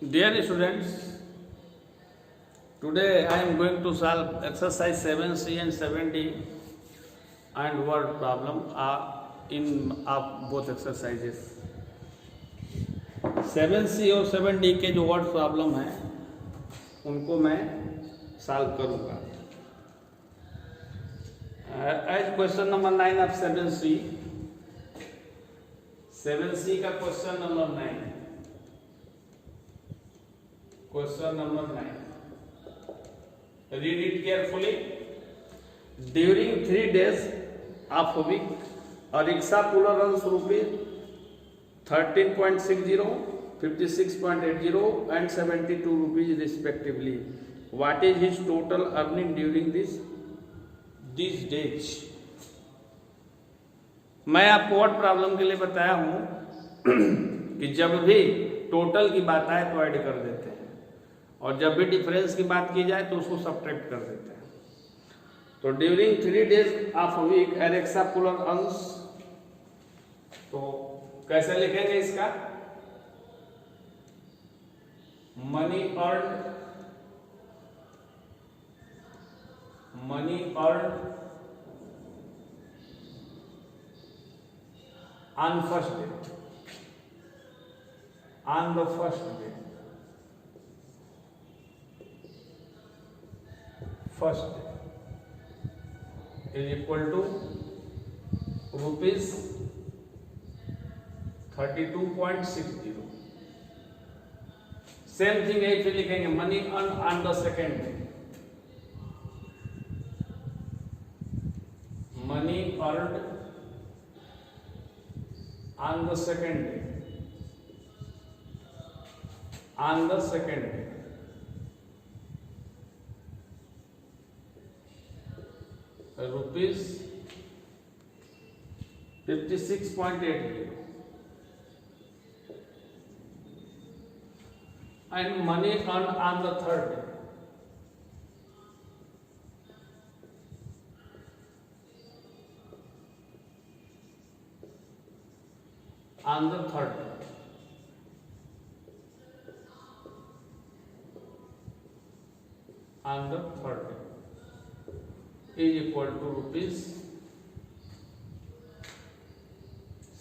Dear students, today I am going to solve exercise 7C and 7D and word problem in both exercises. 7C और 7D के जो word problem हैं उनको मैं solve करूँगा. As question number 9 of 7C. 7C का question number 9. Question number 9. Read it carefully. During 3 days of a week, a rickshaw puller earns rupees 13.60, 56.80 and 72 rupees respectively. What is his total earning during these days? मैं आपको word problem के लिए बताया हूं कि जब भी टोटल की बात आए तो ऐड कर देते हैं और जब भी डिफरेंस की बात की जाए तो उसको सब्ट्रैक्ट कर देते हैं. तो during 3 days of week a rickshaw puller earns, तो कैसे लिखेंगे इसका? Money earn on first day, on the first day, is equal to rupees 32.60. Same thing यही फिर लिखेंगे money earn on the second day. Money earn on the second day, rupees 56.80, and money earned on the third day, is equal to rupees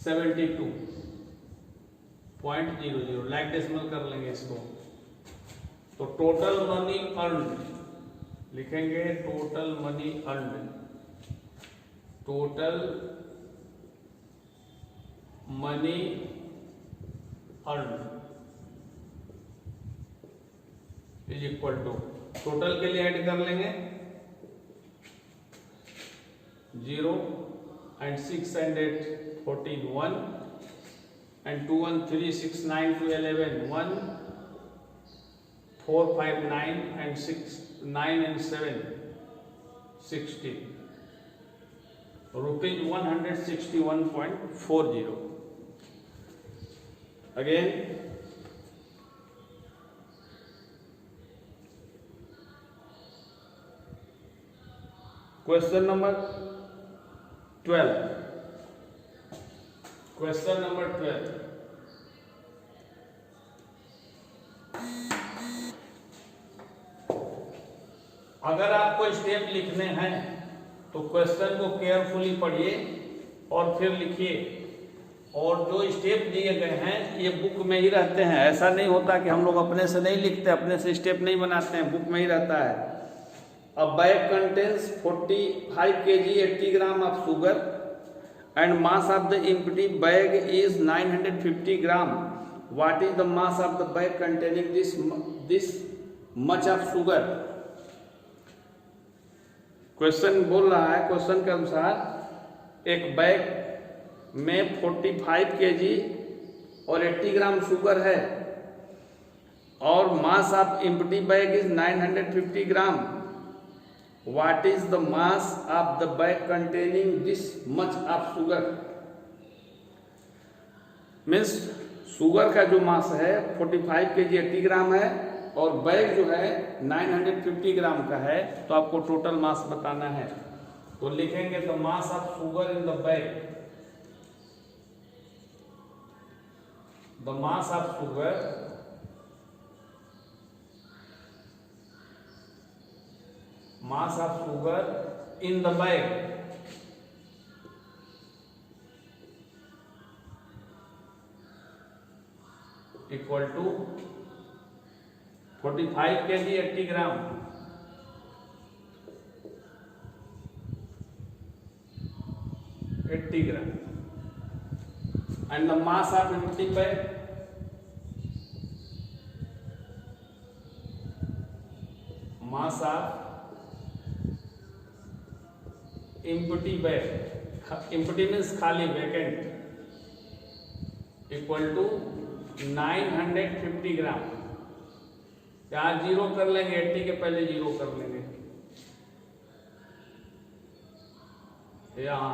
72.00. Like decimal कर लेंगे इसको. तो total money earn लिखेंगे. Total money earn is equal to, total के लिए add कर लेंगे 0 and 6 and 8 14 1 and 2 1 3 6 9 2 11 1 4 5 9 and 6 9 and 7 16, rupees 161.40. Again, question number 12. अगर आपको स्टेप लिखने हैं तो क्वेश्चन को केयरफुली पढ़िए और फिर लिखिए. और जो स्टेप दिए गए हैं ये बुक में ही रहते हैं. ऐसा नहीं होता कि हम लोग अपने से नहीं लिखते, अपने से स्टेप नहीं बनाते हैं, बुक में ही रहता है. A bag contains 45 kg 80 gram of sugar and mass of the empty bag is 950 gram. What is the mass of the bag containing this much of sugar? Question बोल रहा है, क्वेश्चन के अनुसार एक बैग में 45 kg और 80 gram sugar है और mass of empty bag is 950 gram. What is the mass of the bag containing this much of sugar? Means sugar का जो मास है 45 kg 80 ग्राम है और बैग जो है 950 ग्राम का है. तो आपको टोटल मास बताना है. तो लिखेंगे the mass of sugar in the bag. the mass of sugar mass of sugar in the bag equal to 45 kg 80 gram. And the mass of empty bag, mass of empty bag, empty means खाली, vacant, equal to 950 ग्राम. यहाँ zero कर लेंगे, 80 के पहले zero कर लेंगे. यहाँ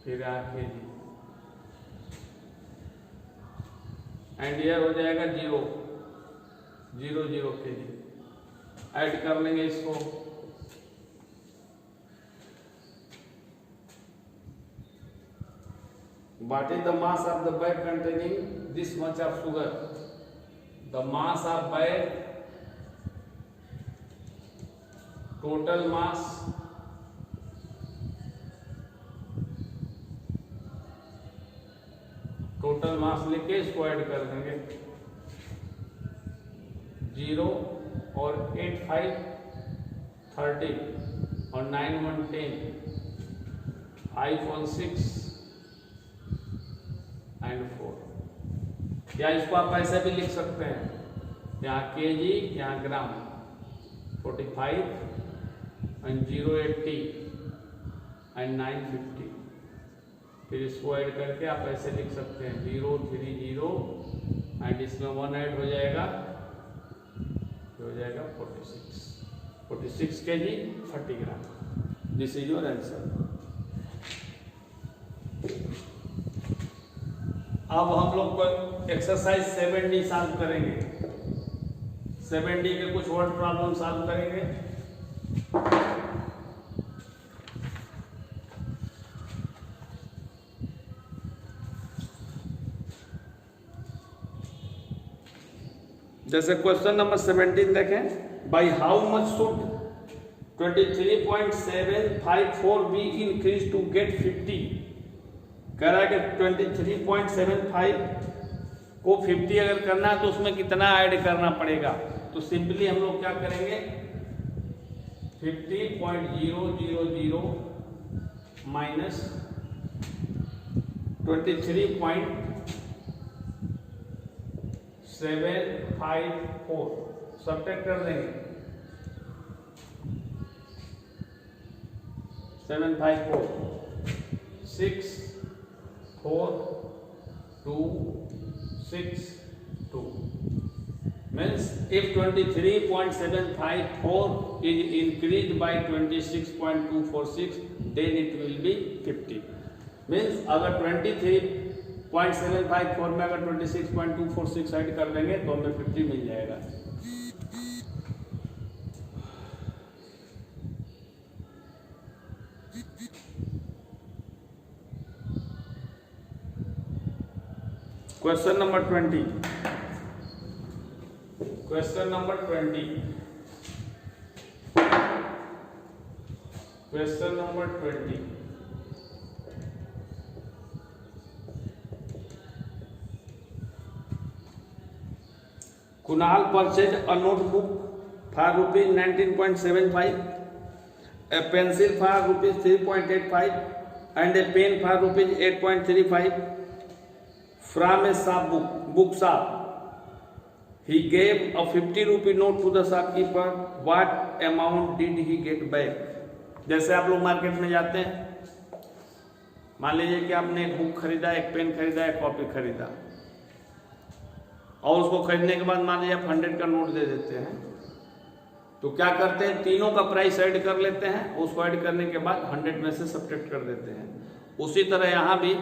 फिर आके एंड ईयर हो जाएगा 0 0 0 kg. ऐड कर लेंगे इसको. What is the mass of the bag containing this much of sugar? The mass of bag, total mass, लिख के इसको ऐड कर देंगे. 0 और 8 5 30 और 9 1 10 5 1 6 एंड 4. या इसको आप ऐसे भी लिख सकते हैं, यहाँ केजी यहाँ ग्राम. 45 एंड 0 80 एंड 950. फिर इसको ऐड करके आप ऐसे लिख सकते हैं 0 3 0 एंड इसमें 1 ऐड हो जाएगा 46 kg 30 gram. This is your answer. अब हम लोग को एक्सरसाइज 7D सॉल्व करेंगे. 7D के कुछ वर्ड प्रॉब्लम सॉल्व करेंगे. जैसे क्वेश्चन नंबर 17 देखें. By how much should 23.754 be increase to get 50. कह रहा है कि 23.75 को 50 अगर करना है तो उसमें कितना ऐड करना पड़ेगा. तो सिंपली हम लोग क्या करेंगे, 50.000 माइनस 23.754 सब्ट्रैक्ट कर देंगे. 754 6 4 2 6 2 means if 23.754 is increased by 26.246 then it will be 50. means अगर 23.754 में अगर 26.246 ऐड कर देंगे तो हमें 50 मिल जाएगा. Question number 20. Question number 20. Question number 20. Kunal purchased a notebook for rupees 19.75, a pencil for rupees 3.85, and a pen for rupees 8.35. From a book shop, he gave a 50 rupee note to the shopkeeper. What amount did he get back? जैसे आप लोग market में जाते हैं, मान लीजिए कि आपने एक बुक खरीदा, एक पेन खरीदा, एक कॉपी खरीदा, और उसको खरीदने के बाद मान लीजिए आप 100 का नोट दे देते हैं. तो क्या करते हैं, तीनों का प्राइस ऐड कर लेते हैं. उसको ऐड करने के बाद 100 में से सब्ट्रैक्ट कर देते हैं. उसी तरह यहाँ भी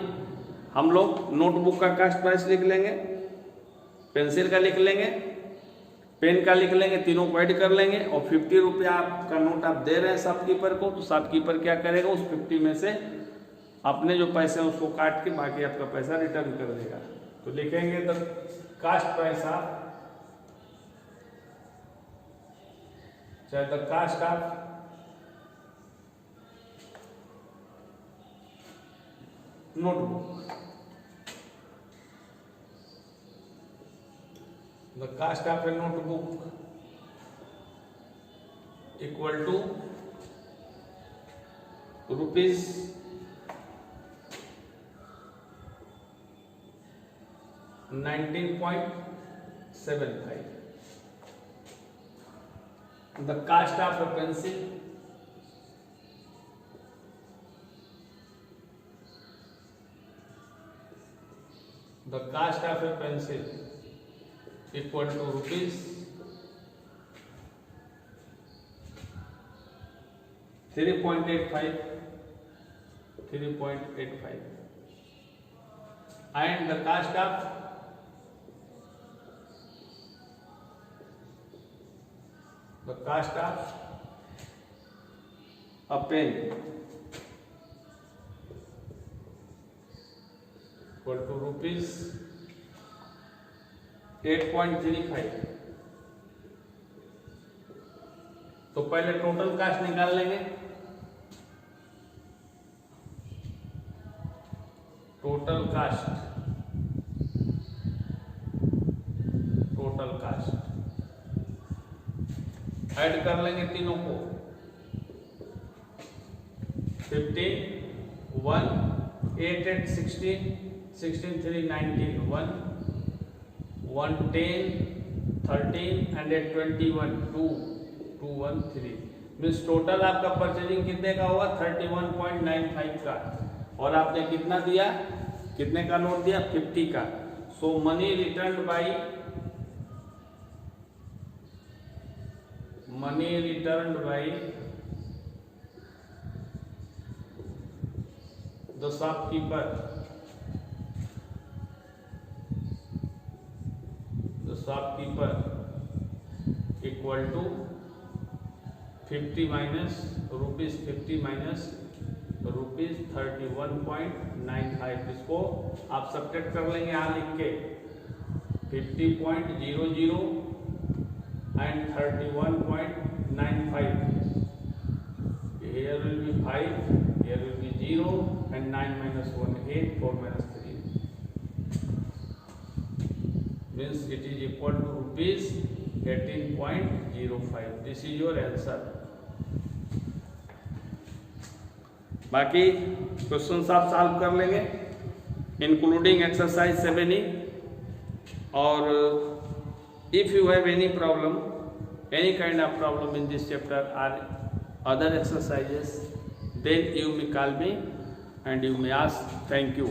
हम लोग नोटबुक का कास्ट प्राइस लिख लेंगे, पेंसिल का लिख लेंगे, पेन का लिख लेंगे, तीनों को ऐड कर लेंगे. और 50 रुपया आपका नोट आप दे रहे हैं शॉपकीपर को, तो शॉपकीपर क्या करेगा, उस 50 में से अपने जो पैसे हैं उसको काट के बाकी आपका पैसा रिटर्न कर देगा. तो लिखेंगे द कास्ट प्राइस ऑफ चाहे the cost of notebook, the cost of a notebook equal to rupees 19.75. The cost of a pencil equal to rupees 3.85, and the cost of a pen equal to rupees 8.35. तो पहले total cast निकाल लेंगे। Total cast add कर लेंगे तीनों को। 15, 1, 8, 8, 16, 16, 3, 19, 1, 1, 10, 13 and 21, 2, 2, 1, 3 means total आपका purchasing कितने का हुआ 31.95 का, और आपने कितना दिया, कितने का नोट दिया 50 का। So money return by the shopkeeper equal to 50 minus rupees 31.95। इसको आप सब्ट्रैक्ट कर लेंगे यहाँ लिख के 50.00 and 31.95। Here will be 5, here will be 0 and 9 minus 1 8, 4 minus 3 means it is equal to rupees 18.05। This is your answer। बाकी question आप solve कर लेंगे इंक्लूडिंग एक्सरसाइज 7E। और if you have any problem, any kind of problem in this chapter or other exercises, then you may call me and you may ask. Thank you.